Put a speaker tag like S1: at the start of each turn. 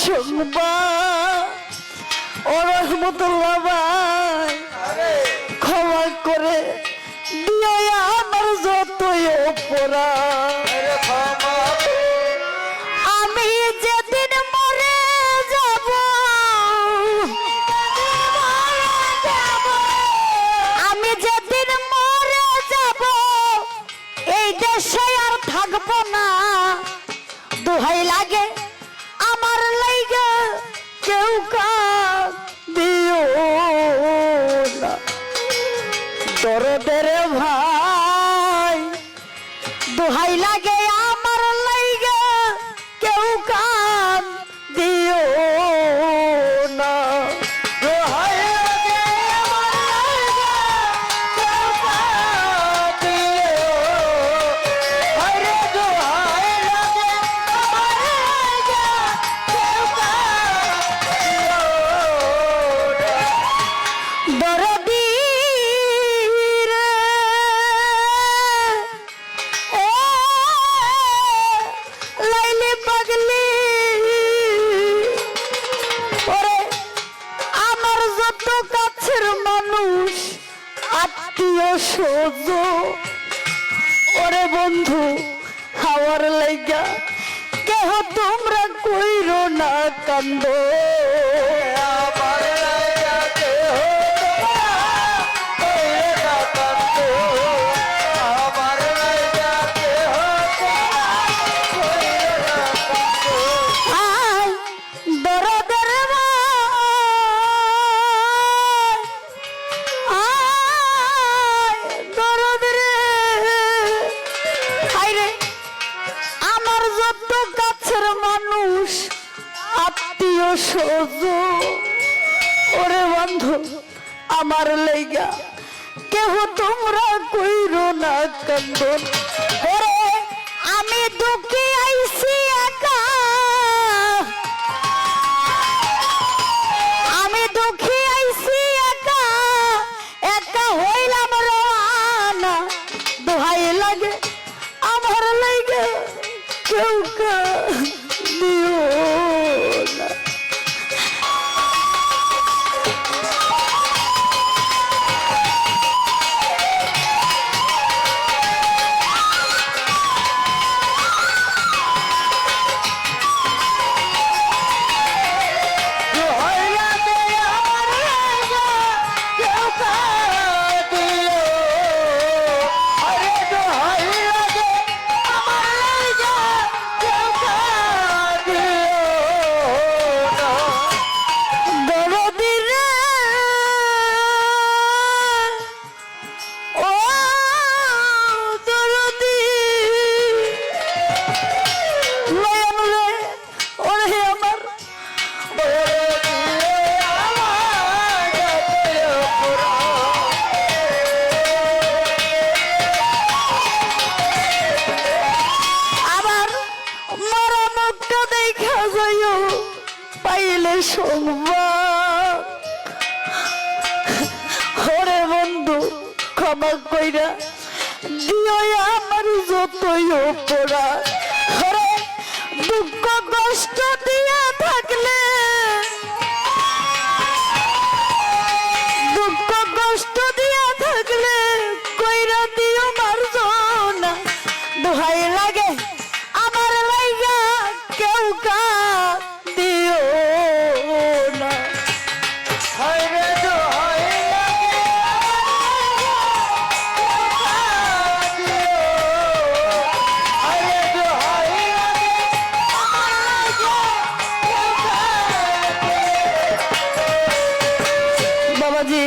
S1: সংবাদ ও রহমতুল্লাহ ভাই ক্ষমা করে দিও আমার যতই অপরাধ। আমি যেদিন মরে যাব আমি যেদিন মরে যাব এই দেশে আর থাকবো না। দোহাই লাগে আমার লাইগা কেউ দিও না। দরদের ভাই দোহাই লাগে আমার লাইগা কেউ দিও না। দোহাই লাগে আমার লাইগা কেউ দিও আরে দোহাই লাগে আমার লাইগা কেউ দিও দরদি সোজো ওরে বন্ধু হাওয়ার লাইগা কেহ তোমরা কইরো না কান্দ। আমার লাইগা কেহ আমার লাইগা কেহ দরদের মানুষ আত্মীয় সোজো ওরে বন্ধু আমার লাইগা কেহ তোমরা কইরো না কান্দন। ওরে আমি দুঃখী আইছি একা আমি দুঃখী আইছি একা একা হইলাম রানা। দোহাই লাগে আমার লাইগা কেউ দিও না। পাইলে সংবাদ ওরে বন্ধু ক্ষমা কইরা দিও আমার যতই অপরাধ। ওরে দুঃখ কষ্ট দিয়া থাকলে দুঃখ কষ্ট দিয়া থাকলে কইরা দিও মার্জনা। দোহাই লাগে আমার লাইগা কেউ দিও না। হায়রে দোহাই লাগে হায়রে দোহাই লাগে আমার লাইগা বাবাজি